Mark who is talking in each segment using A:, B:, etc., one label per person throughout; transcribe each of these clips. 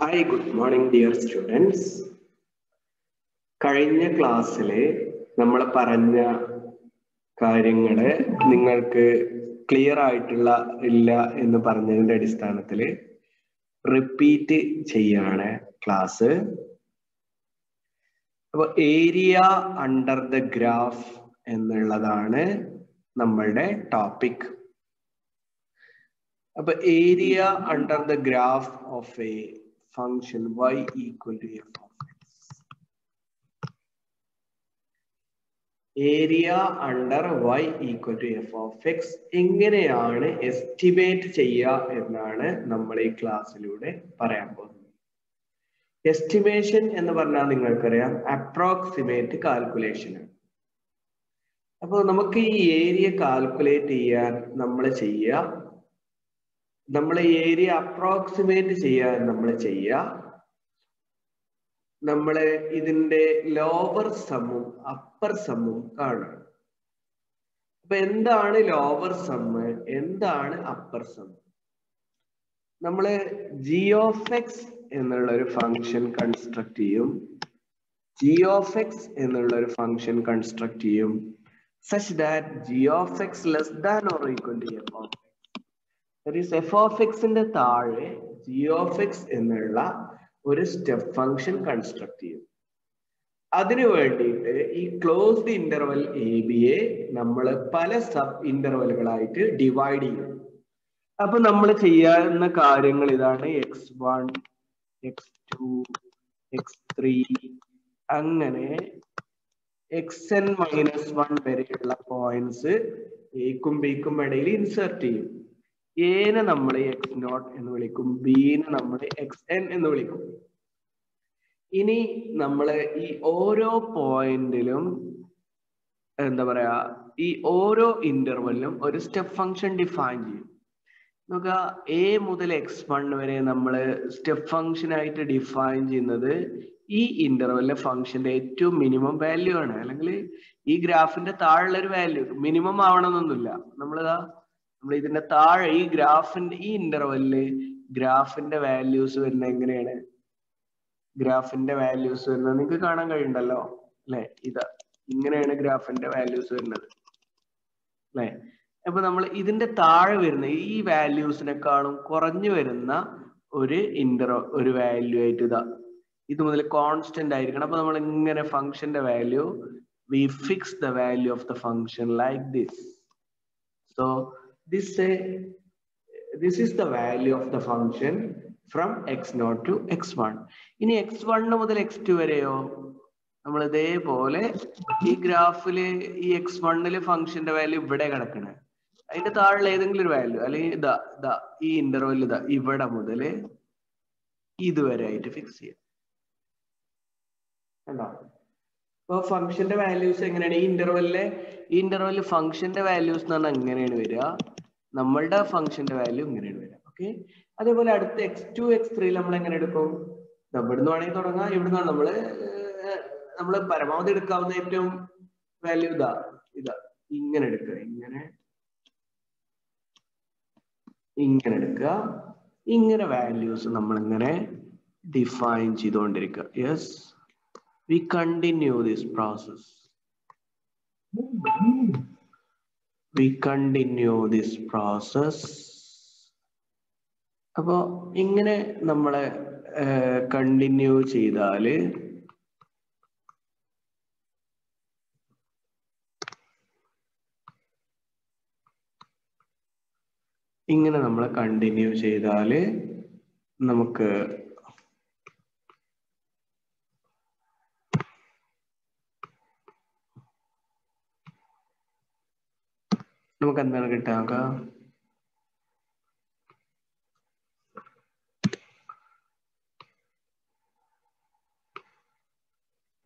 A: Hi, good morning, dear students. കഴിഞ്ഞ ക്ലാസ്സിലെ നമ്മൾ പറഞ്ഞ കാര്യങ്ങള് നിങ്ങൾക്ക് ക്ലിയർ ആയിട്ടുള്ള ഇല്ല എന്ന് പറഞ്ഞതിന്റെ അടിസ്ഥാനത്തിൽ റിപ്പീറ്റ് ചെയ്യാണ് ക്ലാസ്. അപ്പൊ ഏരിയ അണ്ടർ ദ ഗ്രാഫ് എന്നുള്ളതാണ് നമ്മളുടെ ടോപ്പിക്. അപ്പൊ area under the graph of A function y equal to f of x. Area under y equal to f of x എങ്ങനെയാണ് എസ്റ്റിമേറ്റ് ചെയ്യുക എന്നാണ് നമ്മൾ ഈ ക്ലാസ്സിലൂടെ പറയാൻ പോകുന്നത്. എസ്റ്റിമേഷൻ എന്ന് പറഞ്ഞാൽ നിങ്ങൾക്കറിയാം അപ്രോക്സിമേറ്റ് കാൽക്കുലേഷൻ ആണ്. അപ്പോൾ നമുക്ക് ഈ ഏരിയ കാൽക്കുലേറ്റ് ചെയ്യാൻ നമ്മൾ ഏരിയ അപ്രോക്സിമേറ്റ് ചെയ്യാൻ നമ്മൾ ഇതിന്റെ ലോവർ സമ്മും അപ്പർ സമ്മും കാണണം. അപ്പൊ എന്താണ് ലോവർ സമ്മ്, എന്താണ് അപ്പർ സമ്മ്? നമ്മള് g of x എന്നുള്ള ഒരു ഫംഗ്ഷൻ കൺസ്ട്രക്ട് ചെയ്യും, g of x എന്നുള്ള ഒരു ഫംഗ്ഷൻ കൺസ്ട്രക്ട് ചെയ്യും such that g of x less than or equal to f of x. That is f of x ന്റെ താഴെ g of x എന്നുള്ള ഒരു സ്റ്റെപ്പ് ഫംഗ്ഷൻ കൺസ്ട്രക്ട് ചെയ്യും. അതിനു വേണ്ടിയിട്ട് ഈ ക്ലോസ്ഡ് ഇന്റർവൽ എ ബിയെ നമ്മൾ പല സബ് ഇന്റർവലുകളായിട്ട് ഡിവൈഡ് ചെയ്യും. അപ്പൊ നമ്മൾ ചെയ്യാവുന്ന കാര്യങ്ങൾ ഇതാണ്: x1, x2, x3 അങ്ങനെ xn-1 വരെയുള്ള പോയിന്റ്സ് എക്കും ബിക്കും ഇടയിൽ ഇൻസേർട്ട് ചെയ്യും. എനെ നമ്മൾ x0 എന്ന് വിളിക്കും, ബിനെ നമ്മൾ xn എന്ന് വിളിക്കും. ഇനി നമ്മൾ ഈ ഓരോ പോയിന്റിലും എന്താ പറയാ, ഈ ഓരോ ഇന്റർവെല്ലിലും ഒരു സ്റ്റെപ്പ് ഫംഗ്ഷൻ ഡിഫൈൻ ചെയ്യും. നോക്കുക, എ മുതൽ x1 വരെ നമ്മൾ സ്റ്റെപ്പ് ഫംഗ്ഷൻ ആയിട്ട് ഡിഫൈൻ ചെയ്യുന്നത് ഈ ഇന്റർവെല്ലിലെ ഫംഗ്ഷന്റെ ഏറ്റവും മിനിമം വാല്യൂ ആണ്. അല്ലെങ്കിൽ ഈ ഗ്രാഫിന്റെ താഴെയുള്ള ഒരു വാല്യൂ മിനിമം ആവണമെന്നൊന്നുമില്ല. നമ്മൾ ഇതിന്റെ താഴെ ഈ ഗ്രാഫിന്റെ ഈ ഇന്റർവെല്ലില് ഗ്രാഫിന്റെ വാല്യൂസ് വരുന്നത് എങ്ങനെയാണ്? ഗ്രാഫിന്റെ വാല്യൂസ് വരുന്നത് നിങ്ങൾക്ക് കാണാൻ കഴിയുന്നുണ്ടല്ലോ അല്ലെ? ഇങ്ങനെയാണ് ഗ്രാഫിന്റെ വാല്യൂസ് വരുന്നത് അല്ലെ? അപ്പൊ നമ്മൾ ഇതിന്റെ താഴെ വരുന്ന ഈ വാല്യൂസിനെക്കാളും കുറഞ്ഞു വരുന്ന ഒരു വാല്യൂ ആയിട്ട് ഇത് മുതൽ കോൺസ്റ്റന്റ് ആയിരിക്കണം. അപ്പൊ നമ്മൾ ഇങ്ങനെ ഫംഗ്ഷന്റെ value we fix the value of the function like this. So this is the value of the function from x0 to x1. ഇനി x1 മുതൽ x2 വരെയോ നമ്മൾ ഇതേപോലെ ഈ ഗ്രാഫില് ഈ x1 ഫംഗ്ഷന്റെ വാല്യൂ ഇവിടെ കിടക്കണേ, അതിന്റെ താഴെ ഏതെങ്കിലും ഒരു വാല്യൂ അല്ലെങ്കിൽ ഈ ഇന്റർവെൽ ഇവിടെ മുതൽ ഇതുവരെ ആയിട്ട് ഫിക്സ് ചെയ്യാം. കണ്ടോ? അപ്പൊ ഫംഗ്ഷന്റെ വാല്യൂസ് എങ്ങനെയാണ്? ഈ ഇന്റർവെല്ലിൽ ഫംഗ്ഷന്റെ വാല്യൂസ് എന്ന് പറഞ്ഞാൽ എങ്ങനെയാണ് വരിക? നമ്മളുടെ ഫംഗ്ഷന്റെ വാല്യൂ ഇങ്ങനെയാണ് വരിക. ഓക്കെ, അതേപോലെ അടുത്ത x2 x3 നമ്മൾ എങ്ങനെ എടുക്കും? ഇവിടുന്ന് വേണമെങ്കിൽ തുടങ്ങാം. ഇവിടുന്ന് നമ്മൾ പരമാവധി എടുക്കാവുന്ന ഏറ്റവും വാല്യൂ ഇങ്ങനെ എടുക്കുക, ഇങ്ങനെ എടുക്കുക. ഇങ്ങനെ വാല്യൂസ് നമ്മൾ ഇങ്ങനെ ഡിഫൈൻ ചെയ്തുകൊണ്ടിരിക്കുക. Yes, we continue this process. അപ്പോ ഇങ്ങനെ നമ്മളെ കണ്ടിന്യൂ ചെയ്താല് നമുക്ക് എന്താണ് കിട്ടുക?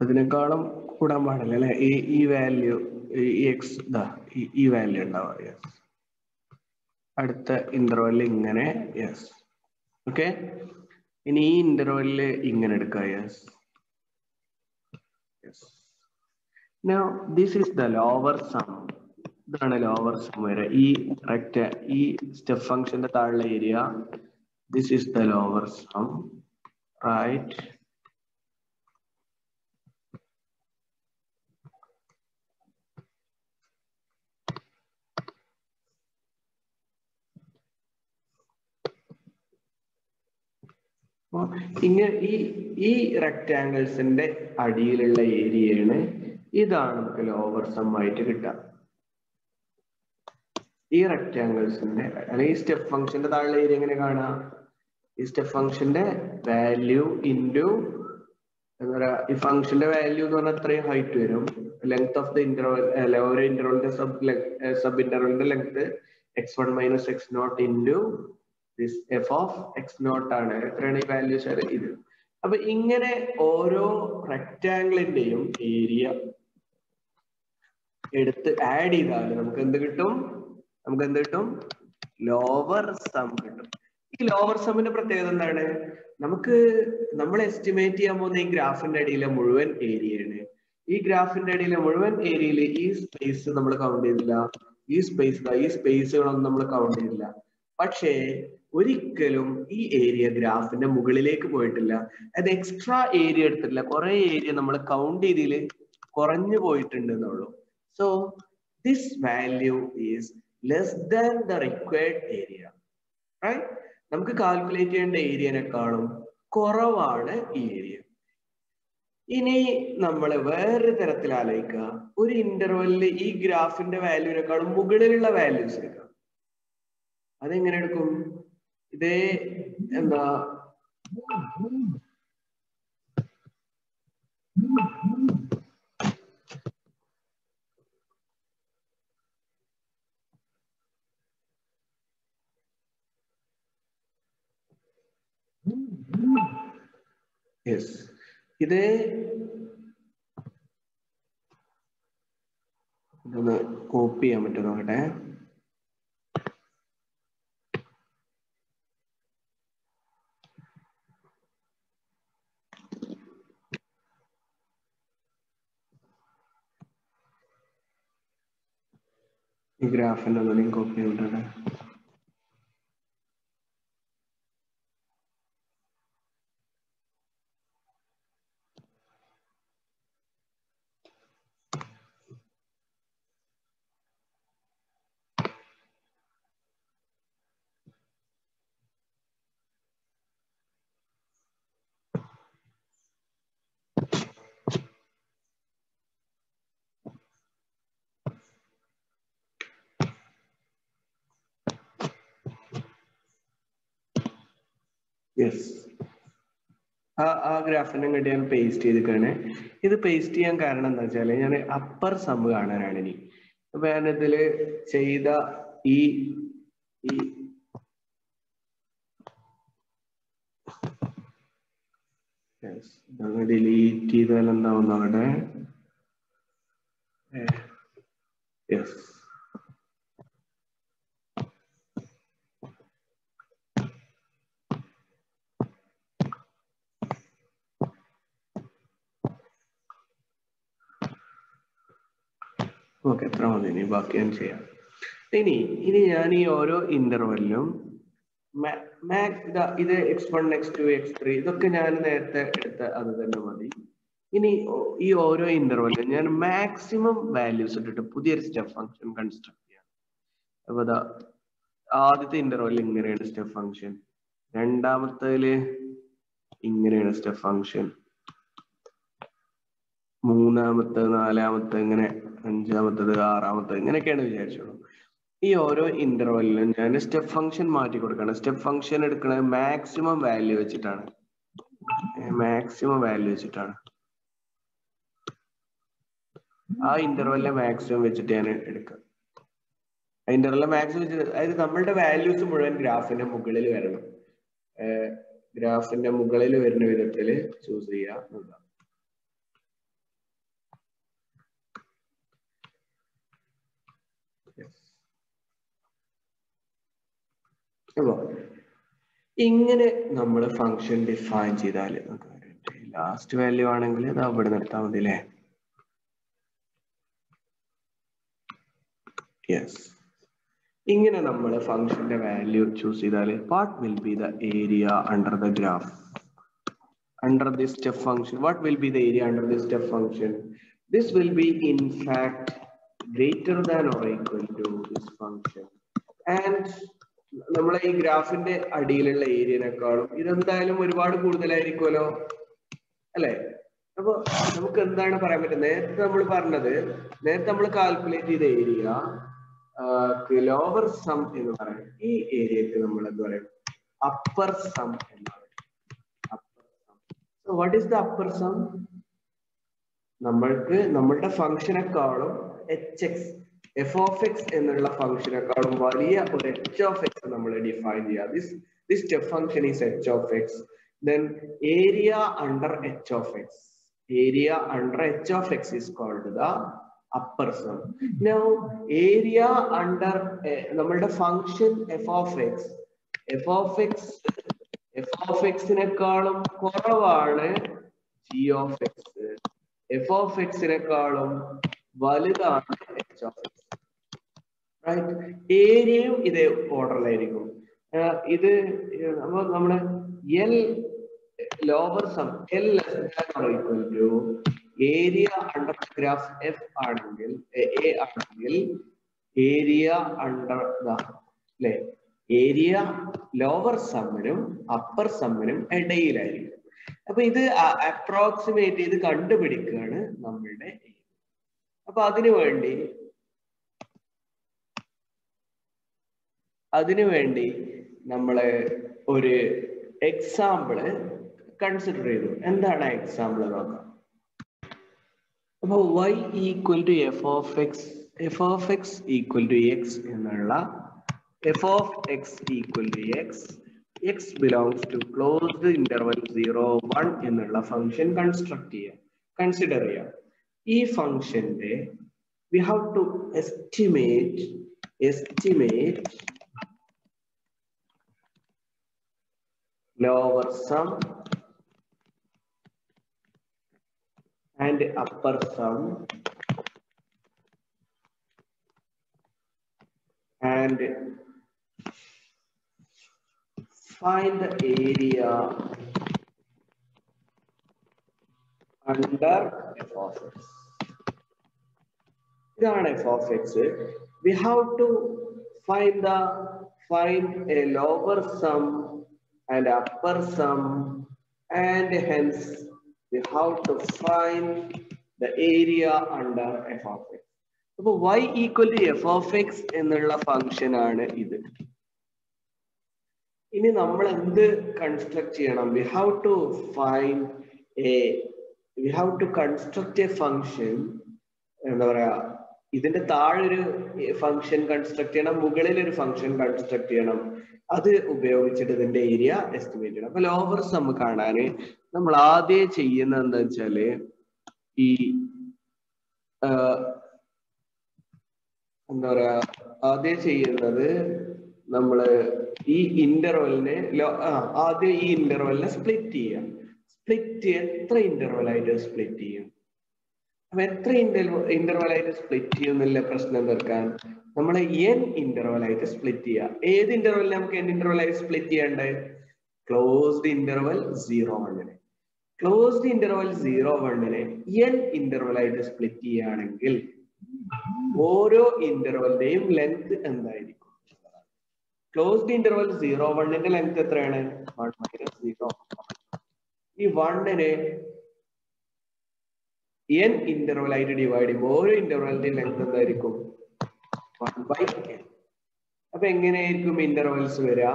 A: അതിനേക്കാളും കൂടാൻ പാടില്ല അല്ലെ? ഈ വാല്യൂ ഈ വാല്യൂ ഉണ്ടാവുക. യെസ്, അടുത്ത ഇന്റർവെല്ലിൽ ഇങ്ങനെ. Yes, okay. ഇനി ഈ ഇന്റർവെല്ലിൽ ഇങ്ങനെ എടുക്കുക. Yes. Now this is the lower sum. ഇതാണ് ലോവർ സം വരെ. ഈ സ്റ്റെപ്പ് ഫംഗ്ഷന്റെ താഴെ area. This is the lower sum. right? ഇങ്ങനെ ഈ റെക്ടാങ്കിൾസിന്റെ അടിയിലുള്ള ഏരിയയാണ്, ഇതാണ് നമുക്ക് ലോവർ സം ആയിട്ട് കിട്ടുക. ഈ റെക്ടാങ്കിൾസിന്റെ അല്ലെങ്കിൽ സ്റ്റെപ്പ് ഫംഗ്ഷന്റെ താഴെ ഏരിയ എങ്ങനെ കാണാം? ഈ സ്റ്റെപ്പ് ഫംഗ്ഷന്റെ വാല്യൂ ഇൻറ്റു എന്താ പറയാ, ഈ ഫംഗ്ഷന്റെ വാല്യൂ എന്ന് പറഞ്ഞാൽ എത്രയും ഹൈറ്റ് വരും, ലെങ്ത് ഓഫ് ദ ഇന്റർവൽ അല്ല ഓരോ ഇന്റർവലിന്റെ സബ് ഇന്റർവലിന്റെ length x1 minus x not into this f of x not ആണ്. എത്രയാണ് ഈ വാല്യൂസ്? ഇത്. അപ്പൊ ഇങ്ങനെ ഓരോ റെക്ടാങ്കിളിന്റെയും ഏരിയ എടുത്ത് ആഡ് ചെയ്താൽ നമുക്ക് എന്ത് കിട്ടും? ലോവർ സം കിട്ടും. ഈ ലോവർ സമ്മിന്റെ പ്രത്യേകത എന്താണ്? നമ്മൾ എസ്റ്റിമേറ്റ് ചെയ്യാൻ പോകുന്ന ഈ ഗ്രാഫിന്റെ അടിയിലെ മുഴുവൻ ഏരിയയാണ്. ഈ ഗ്രാഫിന്റെ അടിയിലെ മുഴുവൻ ഏരിയയിൽ ഈ സ്പേസ് നമ്മൾ കൗണ്ട് ചെയ്തില്ല, ഈ സ്പേസുകളൊന്നും നമ്മൾ കൗണ്ട് ചെയ്തില്ല. പക്ഷേ ഒരിക്കലും ഈ ഏരിയ ഗ്രാഫിന്റെ മുകളിലേക്ക് പോയിട്ടില്ല. അത് എക്സ്ട്രാ ഏരിയ എടുത്തിട്ടില്ല. കുറെ ഏരിയ നമ്മൾ കൗണ്ട് ചെയ്തതിൽ കുറഞ്ഞു പോയിട്ടുണ്ട് എന്നുള്ളൂ. So this value is less than the required area, right? നമുക്ക് കാൽക്കുലേറ്റ് ചെയ്യേണ്ട ഏരിയനെക്കാളും കുറവാണ് ഈ ഏരിയ. ഇനി നമ്മൾ വേറൊരു തരത്തിൽ ആലോചിക്കുക. ഒരു ഇന്റർവെല്ലിൽ ഈ ഗ്രാഫിന്റെ വാല്യൂവിനെക്കാളും മുകളിലുള്ള വാല്യൂസ് എടുക്കാം. അതെങ്ങനെ എടുക്കും? ഇതേ എന്താ യെസ്, ഇതേ ഇതൊന്ന് കോപ്പി ചെയ്യാൻ പറ്റും നോക്കട്ടെ. ഈ ഗ്രാഫിന്റെ ഒന്നും കോപ്പി ചെയ്തിട്ടുണ്ട്. യെസ്, ആ ഗ്രാഫിനെ കണ്ടി ഞാൻ പേസ്റ്റ് ചെയ്തിട്ടാണ്. ഇത് പേസ്റ്റ് ചെയ്യാൻ കാരണം എന്താ വെച്ചാല് ഞാൻ അപ്പർ സം കാണാനാണ് ഇനി. അപ്പൊ ഞാനിതില് ചെയ്ത ഈ ഡിലീറ്റ് ചെയ്താൽ എന്താവുന്ന അവിടെ? യെസ്, ഓക്കെ, എത്ര മതി. ഇനി ബാക്കി ഞാൻ ചെയ്യാം. ഇനി ഞാൻ ഈ ഓരോ ഇന്റർവെല്ലിലും ഇത് x1 x2 x3 ഇതൊക്കെ ഞാൻ നേരത്തെ എടുത്ത അത് തന്നെ മതി. ഇനി ഈ ഓരോ ഇന്റർവെല്ലിലും ഞാൻ മാക്സിമം വാല്യൂസ് ഇട്ടിട്ട് പുതിയൊരു സ്റ്റെപ്പ് ഫംഗ്ഷൻ കൺസ്ട്രക്ട് ചെയ്യാം. അപ്പൊ ആദ്യത്തെ ഇന്റർവെല്ലിൽ ഇങ്ങനെയാണ് സ്റ്റെപ്പ് ഫംഗ്ഷൻ, രണ്ടാമത്തേല് ഇങ്ങനെയാണ് സ്റ്റെപ്പ് ഫംഗ്ഷൻ, മൂന്നാമത്തെ, നാലാമത്തെ, ഇങ്ങനെ അഞ്ചാമത്തത്, ആറാമത്തത്, ഇങ്ങനെയൊക്കെയാണ് വിചാരിച്ചോളൂ. ഈ ഓരോ ഇന്റർവെല്ലിലും ഞാൻ സ്റ്റെപ്പ് ഫംഗ്ഷൻ മാറ്റി കൊടുക്കണം. സ്റ്റെപ്പ് ഫംഗ്ഷൻ എടുക്കുന്നത് മാക്സിമം വാല്യൂ വെച്ചിട്ടാണ്. ആ ഇന്റർവെല്ലിലെ മാക്സിമം വെച്ചിട്ട് ഞാൻ എടുക്കാം. ആ ഇന്റർവെല്ലിലെ മാക്സിമം വെച്ചിട്ട്, അതായത് നമ്മളുടെ വാല്യൂസ് മുഴുവൻ ഗ്രാഫിന്റെ മുകളിൽ വരണം. ഗ്രാഫിന്റെ മുകളിൽ വരുന്ന വിധത്തിൽ ചൂസ് ചെയ്യുക എന്നതാണ്. അപ്പോ ഇങ്ങനെ നമ്മൾ ഫംഗ്ഷൻ ഡിഫൈൻ ചെയ്താൽ ലാസ്റ്റ് വാല്യൂ ആണെങ്കിൽ അത് അവിടെ നിർത്താൻ മതി അല്ലേ? യെസ്, ഇങ്ങനെ നമ്മൾ ഫംഗ്ഷന്റെ വാല്യൂ ചൂസ് ചെയ്താൽ what will be the area under the graph? under this step function. What will be the area under this step function? This will be in fact greater than or equal to this function. And നമ്മളെ ഈ ഗ്രാഫിന്റെ അടിയിലുള്ള ഏരിയനേക്കാളും ഇതെന്തായാലും ഒരുപാട് കൂടുതലായിരിക്കുമല്ലോ അല്ലെ? അപ്പൊ നമുക്ക് എന്താണ് പറയാൻ പറ്റുന്നത്? നേരത്തെ നമ്മൾ കാൽക്കുലേറ്റ് ചെയ്ത ഏരിയ ലോവർ സം എന്ന് പറയും. ഈ ഏരിയക്ക് നമ്മൾ എന്താ പറയുക? അപ്പർ സം എന്നാണ്. So what is the upper sum? നമ്മളുടെ ഫംഗ്ഷനെക്കാളും f of x എന്നുള്ള ഫംഗ്ഷനെക്കാളും വലിയ ഒരു h of x നമ്മൾ ഡിഫൈൻ ചെയ്യുക. This step function is h of x. Then area under h of x. Area under h of x is called the upper sum. Now area under നമ്മളുടെ function f of x നെക്കാളും കുറവാണ് g of x. f of x നെക്കാളും വലുതാണ് h of x. Right? ഏരിയയും ഇതേ ഓർഡറിലായിരിക്കും. ഇത് നമ്മള് L lower sum L equal to area under graph f ആണെങ്കിൽ a ആണെങ്കിൽ area under അല്ലെ ഏരിയ ലോവർ സമ്മിനും അപ്പർ സമ്മിനും ഇടയിലായിരിക്കും. അപ്പൊ ഇത് അപ്രോക്സിമേറ്റ് ചെയ്ത് കണ്ടുപിടിക്കുകയാണ് നമ്മളുടെ. അപ്പൊ അതിനുവേണ്ടി നമ്മള് ഒരു എക്സാമ്പിള് കൺസിഡർ ചെയ്തു. എന്താണ് എക്സാമ്പിൾ നോക്കാം. അപ്പൊ y equal to f of x equal to x എന്നുള്ള f of x equal to x belongs to closed interval 0, 1 എന്നുള്ള ഫംഗ്ഷൻ കൺസിഡർ ചെയ്യാം. ഈ ഫംഗ്ഷന്റെ we have to estimate lower sum and upper sum and find the area under f of x. Idan f of x. We have to find a lower sum and upper sum, and hence we have to find the area under f of x. So y equal to f of x എന്നുള്ള function ആണ് ഇത്. ഇനി നമ്മൾ എന്ത് construct ചെയ്യണം? we have to construct a function. എന്താ പറയാ, ഇതിന്റെ താഴെ ഒരു ഫംഗ്ഷൻ കൺസ്ട്രക്ട് ചെയ്യണം, മുകളിൽ ഒരു ഫംഗ്ഷൻ കൺസ്ട്രക്ട് ചെയ്യണം. അത് ഉപയോഗിച്ചിട്ട് ഇതിന്റെ ഏരിയ എസ്റ്റിമേറ്റ് ചെയ്യണം. അപ്പൊ ലോവർ സം കാണാന് നമ്മൾ ആദ്യം ചെയ്യുന്നത് എന്താ വെച്ചാല് ഈ എന്താ പറയാ ആദ്യം ചെയ്യുന്നത് നമ്മള് ഈ ഇന്റർവെലിനെ ആദ്യം ഈ ഇന്റർവെലിനെ സ്പ്ലിറ്റ് ചെയ്യാം. എത്ര ഇന്റർവെൽ ആയിട്ട് സ്പ്ലിറ്റ് ചെയ്യും? അപ്പൊ എത്ര ഇന്റർവെൽ ആയിട്ട് സ്പ്ലിറ്റ് ചെയ്യുന്നില്ല പ്രശ്നം തീർക്കാൻ നമ്മൾ n ഇന്റർവെൽ ആയിട്ട് സ്പ്ലിറ്റ് ചെയ്യുക. ഏത് ഇന്റർവെൽ നമുക്ക് n ഇന്റർവെൽ ആയിട്ട് സ്പ്ലിറ്റ് ചെയ്യേണ്ടത്? Closed interval 0, 1. Closed interval 0, 1 n interval ആയിട്ട് സ്പ്ലിറ്റ് ചെയ്യുകയാണെങ്കിൽ ഓരോ ഇന്റർവെലിന്റെയും ലെങ്ത് എന്തായിരിക്കും? ക്ലോസ്ഡ് ഇന്റർവെൽ 0, 1ന്റെ ലെങ്ത് എത്രയാണ്? 1 - 0. ഈ 1നെ n ഇന്റർവെൽ ആയിട്ട് ഡിവൈഡ് ചെയ്യുമ്പോൾ ഓരോ ഇന്റർവെലിന്റെയും ലെങ്ത് എന്തായിരിക്കും? 1/n. അപ്പൊ എങ്ങനെയായിരിക്കും ഇന്റർവെൽസ് വരിക?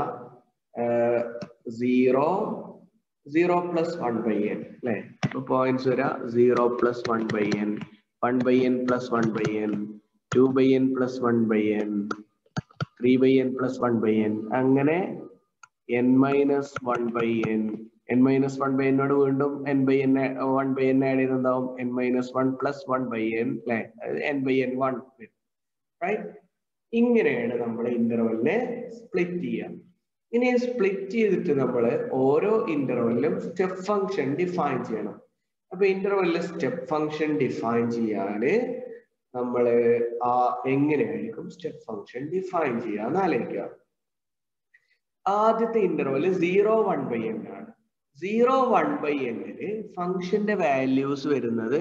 A: 0 + 1/n അല്ലെ? അപ്പൊ പോയിന്റ്സ് വരിക 0 + 1/n, 1/n + 1/n, 2/n + 1/n, 3/n + 1/n, അങ്ങനെ n - 1/n. n - 1/n നോട് വീണ്ടും n/n 1/n add ചെയ്തെന്താവും? n - 1 + 1/n അല്ലെ? n/n1. റൈറ്റ്? ഇങ്ങനെയാണ് നമ്മൾ ഇന്റർവെലിനെ സ്പ്ലിറ്റ് ചെയ്യുക. ഇനി സ്പ്ലിറ്റ് ചെയ്തിട്ട് നമ്മൾ ഓരോ ഇന്റർവെലിലും സ്റ്റെപ്പ് ഫംഗ്ഷൻ ഡിഫൈൻ ചെയ്യണം. അപ്പൊ ഇന്റർവെലിൽ സ്റ്റെപ്പ് ഫംഗ്ഷൻ ഡിഫൈൻ ചെയ്യാന് നമ്മള് എങ്ങനെയായിരിക്കും സ്റ്റെപ്പ് ഫംഗ്ഷൻ ഡിഫൈൻ ചെയ്യാന്ന് ആലോചിക്കുക. ആദ്യത്തെ ഇന്റർവെല് 0, 1/n ആണ്. 0 1/n ഫംഗ്ഷന്റെ വാല്യൂസ് വരുന്നത്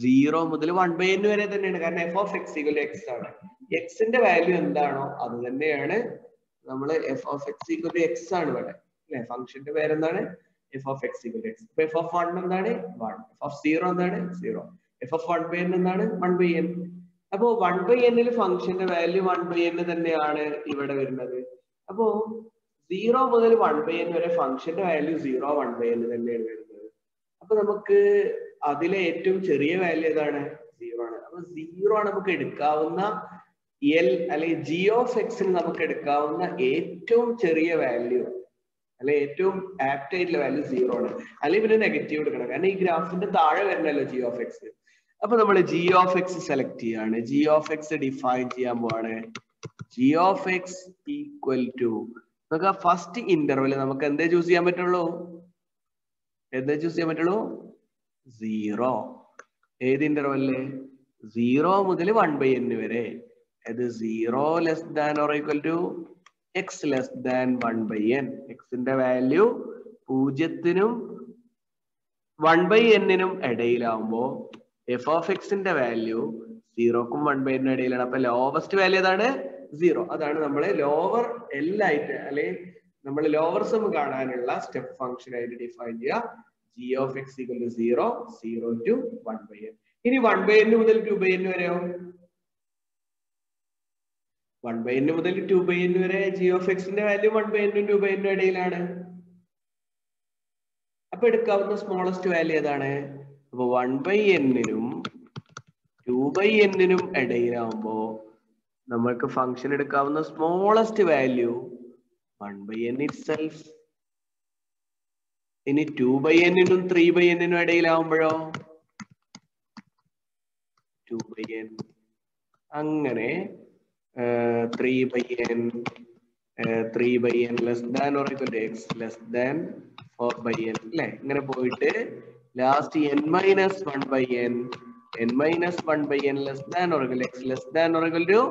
A: 0 മുതൽ 1/n വരെ തന്നെയാണ്. കാരണം f of x equal to x ആണ്. എക്സിന്റെ വാല്യൂ എന്താണോ അത് തന്നെയാണ് നമ്മൾ f of x equal to x ആണ് ഇവിടെ അല്ലെ. ഫംഗ്ഷന്റെ പേരെന്താണ്? f of x equal to x. അപ്പൊ f of 1 എന്താണ്? 1. f of 0 എന്താണ്? 0. f of 1/n എന്താണ്? 1/n. അപ്പോ 1/n ഫംഗ്ഷന്റെ വാല്യൂ 1/n തന്നെയാണ് ഇവിടെ വരുന്നത്. അപ്പോ 0 മുതൽ 1/n വരെ ഫംഗ്ഷന്റെ വാല്യൂ 0 1/n തന്നെയാണ് വരുന്നത്. അപ്പൊ നമുക്ക് അതിലെ ഏറ്റവും ചെറിയ വാല്യൂ ഏതാണ്? 0 ആണ്. അപ്പൊ 0 ആണ് നമുക്ക് എടുക്കാവുന്ന എൽ അല്ലെങ്കിൽ ജി ഓഫ് എക്സിന് നമുക്ക് എടുക്കാവുന്ന ഏറ്റവും ചെറിയ വാല്യൂ അല്ലെ ഏറ്റവും ആപ്റ്റ് ആയിട്ടുള്ള വാല്യൂ 0 ആണ്. അല്ലെങ്കിൽ പിന്നെ നെഗറ്റീവ് എടുക്കണം. കാരണം ഈ ഗ്രാഫിന്റെ താഴെ വരണല്ലോ ജി ഓഫ് എക്സ്. അപ്പൊ നമ്മൾ ജി ഓഫ് എക്സ് സെലക്ട് ചെയ്യാണ്. ജി ഓഫ് എക്സ് ഡിഫൈൻ ചെയ്യാൻ പോവാണ്. G of x equal to നമുക്ക് ഫസ്റ്റ് ഇന്റർവെൽ നമുക്ക് എന്തേ ചൂസ് ചെയ്യാൻ പറ്റുള്ളൂ? 0. ഏത് ഇന്റർവെല്ല്? 0 മുതൽ 1/n വരെ. അത് 0 less than or equal to x less than 1/n. എക്സിന്റെ വാല്യൂ 0 1/n ഇടയിലാവുമ്പോ എഫ് ഓഫ് എക്സിന്റെ വാല്യൂ 0 1/n ഇടയിലാണ്. അപ്പൊ ലോവസ്റ്റ് വാല്യൂ ഏതാണ്? 0. അതാണ് നമ്മൾ ലോവർ എൽ ആയിട്ട് അല്ലെങ്കിൽ നമ്മൾ ലോവർ സം കാണാനുള്ള സ്റ്റെപ്പ് ഫംഗ്ഷൻ ആയിട്ട് ഡിഫൈൻ ചെയ്യുക. G of x equal to 0 0 to 1/n. ഇനി 1/n മുതൽ 2/n വരെയോ? 1/n മുതൽ 2/n വരെ ജി ഓഫ് എക്സിന്റെ വാല്യൂ 1/n 2/n ഇടയിലാണ്. അപ്പൊ എടുക്കാവുന്ന സ്മോളസ്റ്റ് വാല്യൂ ഏതാണ്? അപ്പൊ 1/n 2/n ഇടയിലാവുമ്പോ നമ്മൾക്ക് ഫംഗ്ഷൻ എടുക്കാവുന്ന സ്മോളസ്റ്റ് വാല്യൂ 1/n itself. ഇനി 2/n 3/n ഇടയിലാവുമ്പോഴോ? 2/n. അങ്ങനെ 3/n less than or equal to x less than 4/n അല്ലെ. ഇങ്ങനെ പോയിട്ട് last n-1/n n-1/n less than or equal x less than or equal to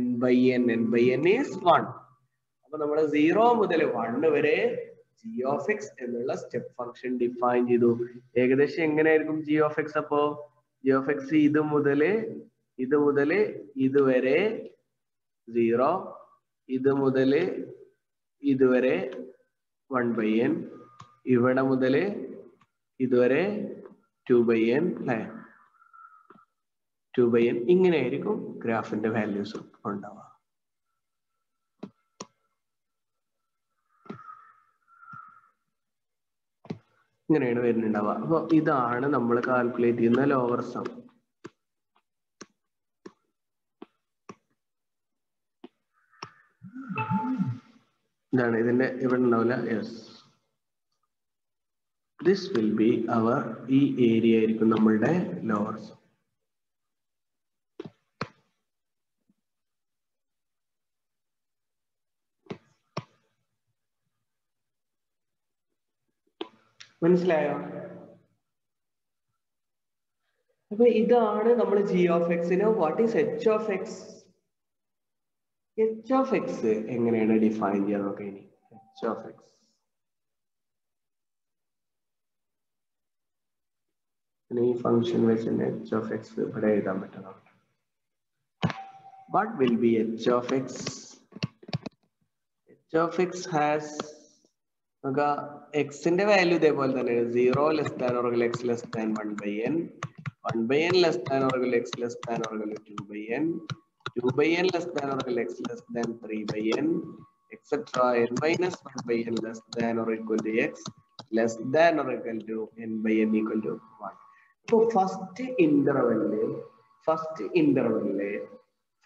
A: n/n. n/n is 1. അപ്പൊ നമ്മൾ 0 മുതൽ 1 വരെ G of X എന്നുള്ള step function define ചെയ്തു. ഏകദേശം എങ്ങനെയായിരിക്കും ജി ഓഫ് എക്സ്? അപ്പോ ജി ഓഫ് എക്സ് ഇത് മുതൽ ഇതുവരെ 0, ഇത് മുതൽ ഇതുവരെ 1/n, ഇവിടെ മുതൽ ഇതുവരെ 2/n അല്ലെ. 2/n ഇങ്ങനെയായിരിക്കും ഗ്രാഫിന്റെ വാല്യൂസ് ഉണ്ടാവുക. ഇങ്ങനെയാണ് വരുന്നുണ്ടാവുക. അപ്പൊ ഇതാണ് നമ്മൾ കാൽക്കുലേറ്റ് ചെയ്യുന്ന ലോവർ സം. ഇതാണ് ഇതിന്റെ ഇവിടെ ഉണ്ടാവില്ല. യെസ്, ദിസ് വിൽ ബി അവർ ഈ ഏരിയ ആയിരിക്കും നമ്മളുടെ ലോവർ സം. മനസ്സിലായോ? അപ്പൊ ഇതാണ് നമ്മൾ ജി ഓഫ് എക്സിന്. What is H of X? H of X എങ്ങനെയാണ് ഡിഫൈൻ ചെയ്യാൻ നോക്കാം. ഇനി എച്ച് ഓഫ് എക്സ് ഈ ഫംഗ്ഷൻ വെച്ച് തന്നെ എച്ച് ഓഫ് എക്സ് ഇവിടെ എഴുതാൻ പറ്റും. What will be H of X? H of X has നമുക്ക് എക്സിന്റെ വാല്യൂ ഇതേപോലെ തന്നെ 0 less than or x less than 1/n 1/n less than or x less than or 2/n 2/n less than or x less than 3/n etc. n-1/n less than or equal to x less than or equal to n/n equal to 1. ഇപ്പൊ first ഇന്റർവെല്ലില്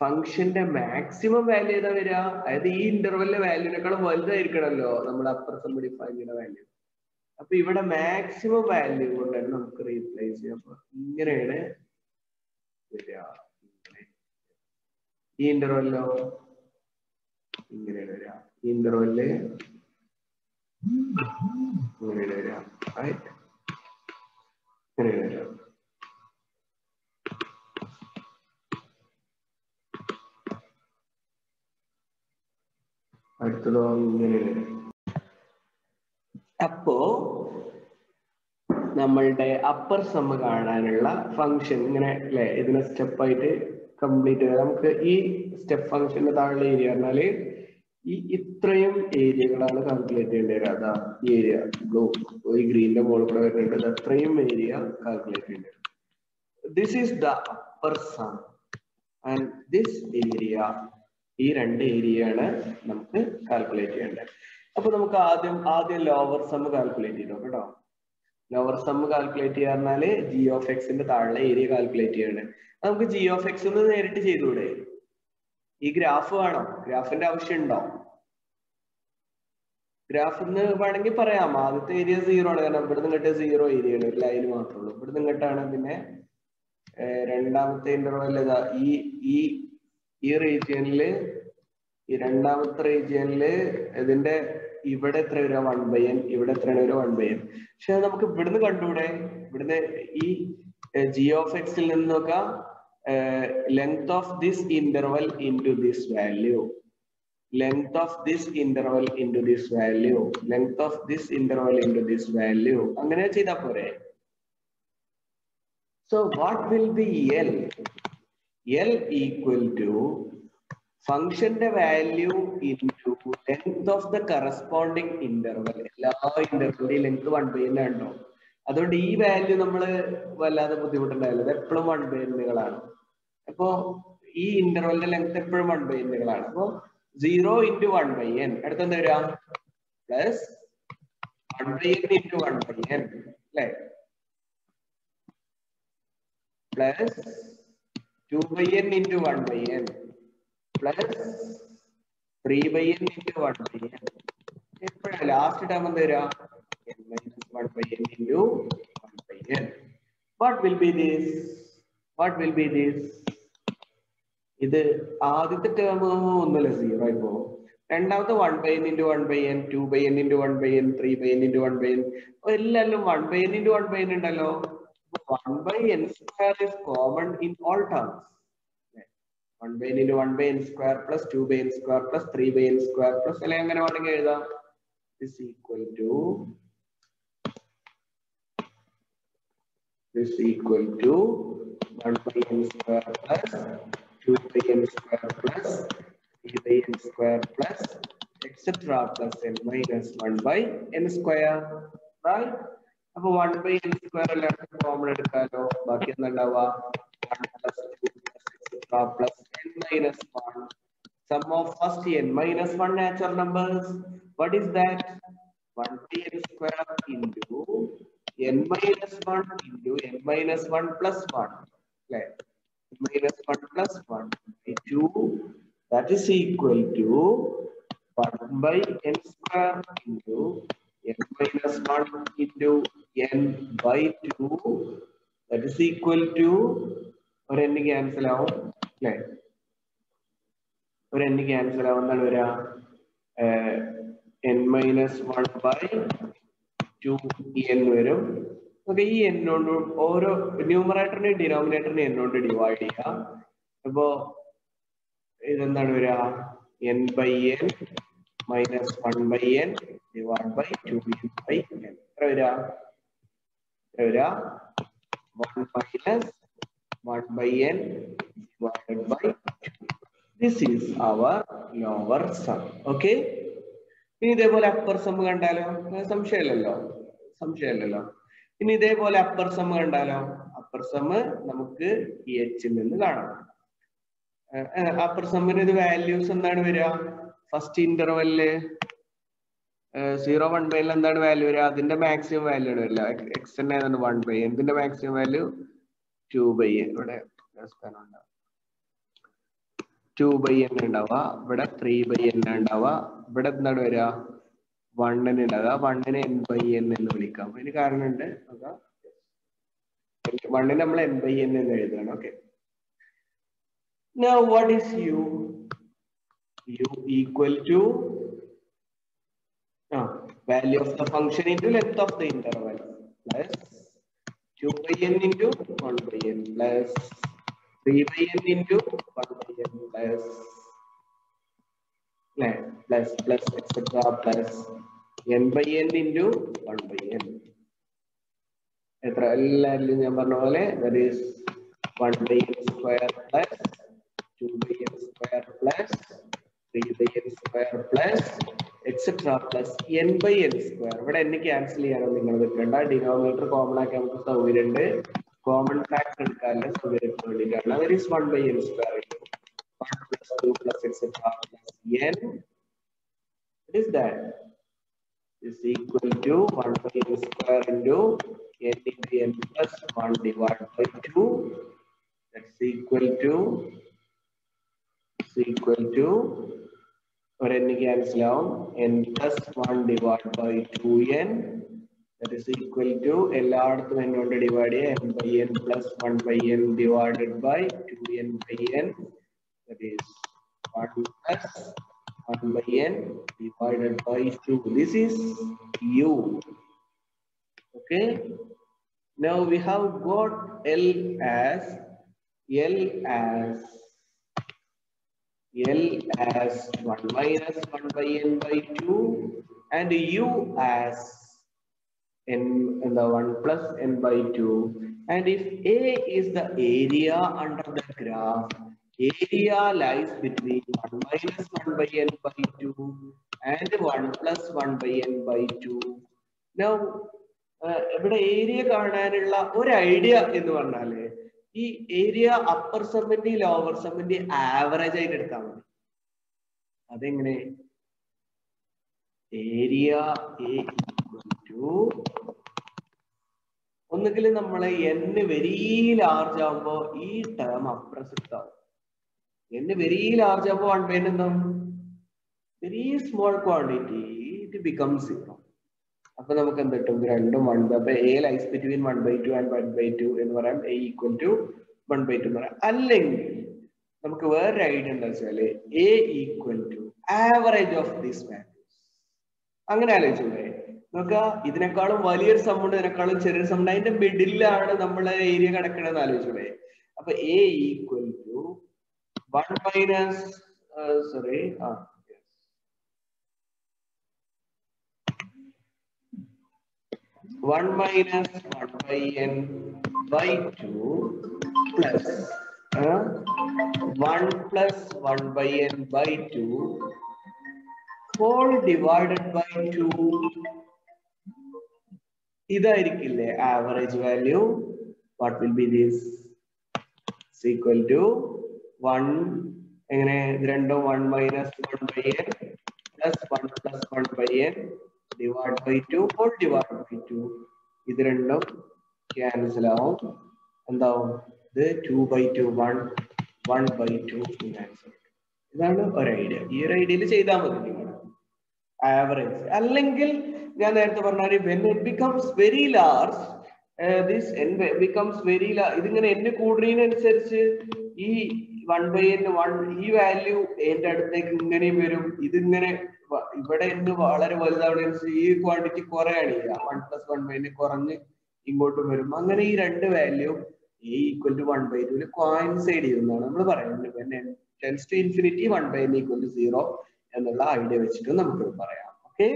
A: ഫംഗ്ഷന്റെ maximum value ഏതാ വരിക? അതായത് ഈ ഇന്റർവെല്ലിലെ വാല്യൂനേക്കാളും വലുതായിരിക്കണമല്ലോ നമ്മൾ upper some define ചെയ്യുന്ന value. അപ്പൊ ഇവിടെ മാക്സിമം വാല്യൂ കൊണ്ടാണ് നമുക്ക് റീപ്ലേസ് ചെയ്യാം. അപ്പൊ ഇങ്ങനെയാണ് വരിക. ഈ ഇന്റർവെല്ലോ ഇങ്ങനെയാണ് വരിക. ഈ ഇന്റർവെല്ല് ഇങ്ങനെയാണ് വരിക. റൈറ്റ്, ഇങ്ങനെയാണ് വരിക. അടുത്തതോ ഇങ്ങനെയാണ്. അപ്പോ നമ്മളുടെ അപ്പർ സം കാണാനുള്ള ഫംഗ്ഷൻ ഇങ്ങനെ അല്ലെ, ഇതിനെ സ്റ്റെപ്പായിട്ട് കംപ്ലീറ്റ് ചെയ്യാം. നമുക്ക് ഈ സ്റ്റെപ്പ് ഫംഗ്ഷന്റെ താഴെ ഏരിയ പറഞ്ഞാല് ഈ ഇത്രയും ഏരിയകളാണ് കാൽക്കുലേറ്റ് ചെയ്യേണ്ടി വരിക. അതാ ഈ ഏരിയ ബ്ലൂ, ഈ ഗ്രീനിന്റെ മുകളിൽ കൂടെ വരുന്നുണ്ട്, അത്രയും ഏരിയ കാൽക്കുലേറ്റ് ചെയ്യേണ്ടി വരും. This is the upper sum and this area, ഈ രണ്ട് ഏരിയ ആണ് നമുക്ക് കാൽക്കുലേറ്റ് ചെയ്യേണ്ടത്. അപ്പൊ നമുക്ക് ആദ്യം ലോവർ സം കാൽക്കുലേറ്റ് ചെയ്തോ കേട്ടോ. ലോവർ സം കാൽക്കുലേറ്റ് ചെയ്യാൻ പറഞ്ഞാല് ജി ഓഫ് എക്സിന്റെ താഴെ ഏരിയ കാൽക്കുലേറ്റ് ചെയ്യണേ. നമുക്ക് ജി ഓഫ് എക്സ് ഒന്ന് നേരിട്ട് ചെയ്തൂടെ? ഈ ഗ്രാഫ് വേണം, ഗ്രാഫിന്റെ ആവശ്യം ഉണ്ടോ? ഗ്രാഫ് എന്ന് വേണമെങ്കിൽ പറയാം. ആദ്യത്തെ ഏരിയ 0 ആണ്, കാരണം ഇവിടെ നിന്നിട്ട് 0 ഏരിയ ആണ്, ഒരു ലൈൻ മാത്രമേ ഉള്ളൂ. ഇവിടെ നിന്നിട്ടാണ് പിന്നെ രണ്ടാമത്തെ ഇന്റർവെൽ ഇതാ ഈ റീജിയനില്, ഈ രണ്ടാമത്തെ റീജിയനില് ഇതിന്റെ ഇവിടെ എത്ര വരിക 1/n, ഇവിടെ എത്രയാണ് വരിക 1/n. പക്ഷെ നമുക്ക് ഇവിടുന്ന് കണ്ടൂടെ? ഇവിടുന്ന് ഈ ജി ഓഫ് എക്സിൽ നിന്ന് നോക്കാം, length of this interval into this value, length of this interval into this value, length of this interval into this value, അങ്ങനെ ചെയ്താൽ പോരെ? So what will be L? L equal to function the value into length of the corresponding interval. എല്ലാ ഇന്റർവെലിന്റെ length 1/n ആണോ? അതുകൊണ്ട് ഈ value നമ്മൾ വല്ലാതെ ബുദ്ധിമുട്ടുണ്ടാവില്ല, അത് എപ്പോഴും 1/n-കളാണ്. അപ്പോ ഈ ഇന്റർവെലിന്റെ ലെങ്ത് എപ്പോഴും 1/n-കളാണ്. അപ്പോ 0 into 1/n അടുത്ത എന്താ വരിക? പ്ലസ് 1/n into 1/n അല്ലെ, plus 2/n into 1/n plus 3/n into 1/n. എപ്പോഴാണ് ലാസ്റ്റ് ടേം എന്താ വരിക? n minus 1/n into 1/n. What will be this? What will be this? ഇത് ആദ്യത്തെ ടേം ഒന്നുമില്ല, 0 ആയി പോകും. രണ്ടാമത്തെ 1/n into 1/n, 2/n into 1/n, 3/n into 1/n, എല്ലാവരും 1/n into 1/n ഉണ്ടല്ലോ. 1/n square is common in all terms. 1/n into 1/n square plus 2/n square plus 3/n square plus അല്ലെ, അങ്ങനെ വേണമെങ്കിൽ എഴുതാം, is equal to 1/n square plus 2/n square plus 3/n square plus etc plus n minus 1/n square, right? അപ്പൊ 1/n square എല്ലാവർക്കും common എടുക്കാലോ. ബാക്കി എന്താ ഉണ്ടാവുക? 1 plus 2 plus etc plus n minus 1. Sum of first n minus 1 natural numbers. What is that? 1/n square into n minus 1 into n minus 1 plus 1. Right? N minus 1 plus 1 by 2. That is equal to 1/n square into n minus 1 into n by 2. That is equal to, or n cancel out, right? Or n cancel out, n minus 1 by 2 n വരും. Okay, ഈ n കൊണ്ട് ഓരോ ന്യൂമറേറ്ററിനെ ഡിനോമിനേറ്ററിനെ n കൊണ്ട് divide ചെയ്യാം. അപ്പോ ഇതെന്താണ് വരിക? n by n minus 1/n divided by 2n by n. എത്ര വരിക? 1 minus 1/n divided by 2. This is our lower sum. Okay. ഇനി ഇതേപോലെ അപ്പർ സം കണ്ടാലോ? സംശയമില്ലല്ലോ. ഇനി ഇതേപോലെ അപ്പർ സം കണ്ടാലോ? അപ്പർ സം നമുക്ക് ഈ എച്ചിൽ നിന്ന് കാണാം. അപ്പർ സമ്മിന് ഇത് വാല്യൂസ് എന്താണ് വരിക? ഫസ്റ്റ് ഇന്റർവെല്ലില് 0 1/n എന്താണ് വാല്യൂ വരിക? അതിന്റെ മാക്സിമം വാല്യൂ ആണ് വരില്ല. എക്സ് തന്നെ 1/n, ഇതിന്റെ മാക്സിമം വാല്യൂ 2/n. ഇവിടെ 2/n ഉണ്ടാവുക, ഇവിടെ 3/n ഉണ്ടാവുക, ഇവിടെ എന്താണ് വരിക? 1 ഉണ്ടാവുക. 1-നെ n/n എന്ന് വിളിക്കാം. അതിന് കാരണമുണ്ട്. 1-നെ നമ്മൾ n/n എന്ന് എഴുതുകയാണ്. Okay. Now what is u? U equal to value of the function into length of the interval plus 2/n into 1/n plus 3/n into 1/n plus etc plus n by n into 1 by n. എത്ര എല്ലാവരിലും ഞാൻ പറഞ്ഞ പോലെ that is 1 by n square plus 2 by n square plus 3 by n square plus etc plus n by n square. ഇവിടെ n cancel ചെയ്യാനോ നിങ്ങൾ വെക്കേണ്ട. Denominator common ആക്കി നമുക്ക് സൗകര്യമുണ്ട്. കോമൺ ഫാക്ടർ എടുക്കാനുള്ള സൗകര്യത്തിന് വേണ്ടിയിട്ടാണ്. that is 1 by n square 1 plus 2 plus etc plus n. What is that? Is equal to 1 by n square into n into n plus 1 divided by 2. That's equal to or n cancel out n plus 1 divided by 2n. That is equal to എല്ലായിടത്തും n കൊണ്ട് divide ചെയ്യുക n by n plus 1 by n divided by 2n by n. That is 1 plus 1 by n divided by 2. This is u. Okay. Now we have got L as 1 minus 1 by n by 2 and u as n and the 1 plus n by 2. And if A is the area under the graph, area lies between 1 minus 1 by n by 2 and 1 plus 1 by n by 2. Now, ഇവിടെ area കാണാനുള്ള ഒരു idea എന്ന് പറഞ്ഞാല് ഈ area upper സമ്മിന്റെ lower സമ്മിന്റെ average ആയിട്ട് എടുത്താൽ മതി. അതെങ്ങനെ? ഏരിയ ഒന്നുകിൽ നമ്മളെ n വെരി ലാർജ് ആകുമ്പോ ഈ ടേം അപ്രസക്റ്റ് ആവും. n വെരി ലാർജ് ആകുമ്പോ 1 by n എന്താവും? Very small quantity it becomes 0. അപ്പൊ നമുക്ക് എന്ത് കിട്ടും? രണ്ടും 1 by a lies between 1 by 2 and 1 by 2 എന്ന് പറയാം. a equal to 1 by 2 എന്ന് പറയാം. അല്ലെങ്കിൽ നമുക്ക് വേറൊരു ഐഡിയ എന്താ വെച്ചാല് a equal to average of these values. അങ്ങനെ ആലോചിച്ചൂടെ? നോക്കുക, ഇതിനേക്കാളും വലിയൊരു സം ഉണ്ട്, ഇതിനേക്കാളും ചെറിയൊരു സം ഉണ്ട്, അതിന്റെ മിഡിലാണ് നമ്മളെ ഏരിയ കിടക്കണമെന്ന് ആലോചിച്ചൂടെ? അപ്പൊ a equal to 1 minus 1 minus 1 by n by 2 plus 1 plus 1 by n by 2 whole divided by 2. ഇതായിരിക്കില്ലേ average value? What will be this? Is equal to 1 എങ്ങനെ? ഇത് രണ്ടും 1 minus 1 by n plus 1 plus 1 by n divided by 2 whole divided by 2. ഇത് രണ്ടും cancel ആവും. എന്താവും? ഇത് 2 by 2 1 by 2 cancel. ഇതാണ് ഒരു ഐഡിയ. ഈ ഒരു ഐഡിയയിൽ ചെയ്താൽ മതി നിങ്ങൾ ആവറേജ്. അല്ലെങ്കിൽ ഞാൻ നേരത്തെ പറഞ്ഞാൽ when it becomes very large, this n becomes very large. ഇതിങ്ങനെ n കൂടുന്നതിനനുസരിച്ച് ഈ 1 by n ഈ വാല്യൂ എന്റെ അടുത്തേക്ക് ഇങ്ങനെയും വരും. ഇതിങ്ങനെ ഇവിടെ n വളരെ വലുതാവുന്നതിനനുസരിച്ച് ഈ ക്വാണ്ടിറ്റി കുറയാണ്. 1 plus 1 by n കുറഞ്ഞ് ഇങ്ങോട്ടും വരും. അങ്ങനെ ഈ രണ്ട് value a equal to 1 by 2 coincide ചെയ്യുന്നതാണ് നമ്മൾ പറയുന്നത്. when n tends to infinity 1 by n equal to 0 എന്നുള്ള ഐഡിയ വെച്ചിട്ട് നമുക്ക് പറയാം. ഓക്കെ,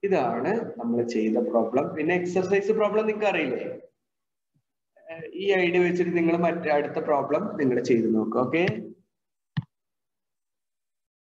A: ഇതാണ് നമ്മൾ ചെയ്ത പ്രോബ്ലം. പിന്നെ എക്സർസൈസ് പ്രോബ്ലം നിങ്ങൾക്ക് അറിയില്ലേ? ഈ ഐഡിയ വെച്ചിട്ട് നിങ്ങൾ അടുത്ത പ്രോബ്ലം നിങ്ങൾ ചെയ്ത് നോക്കുക. ഓക്കെ.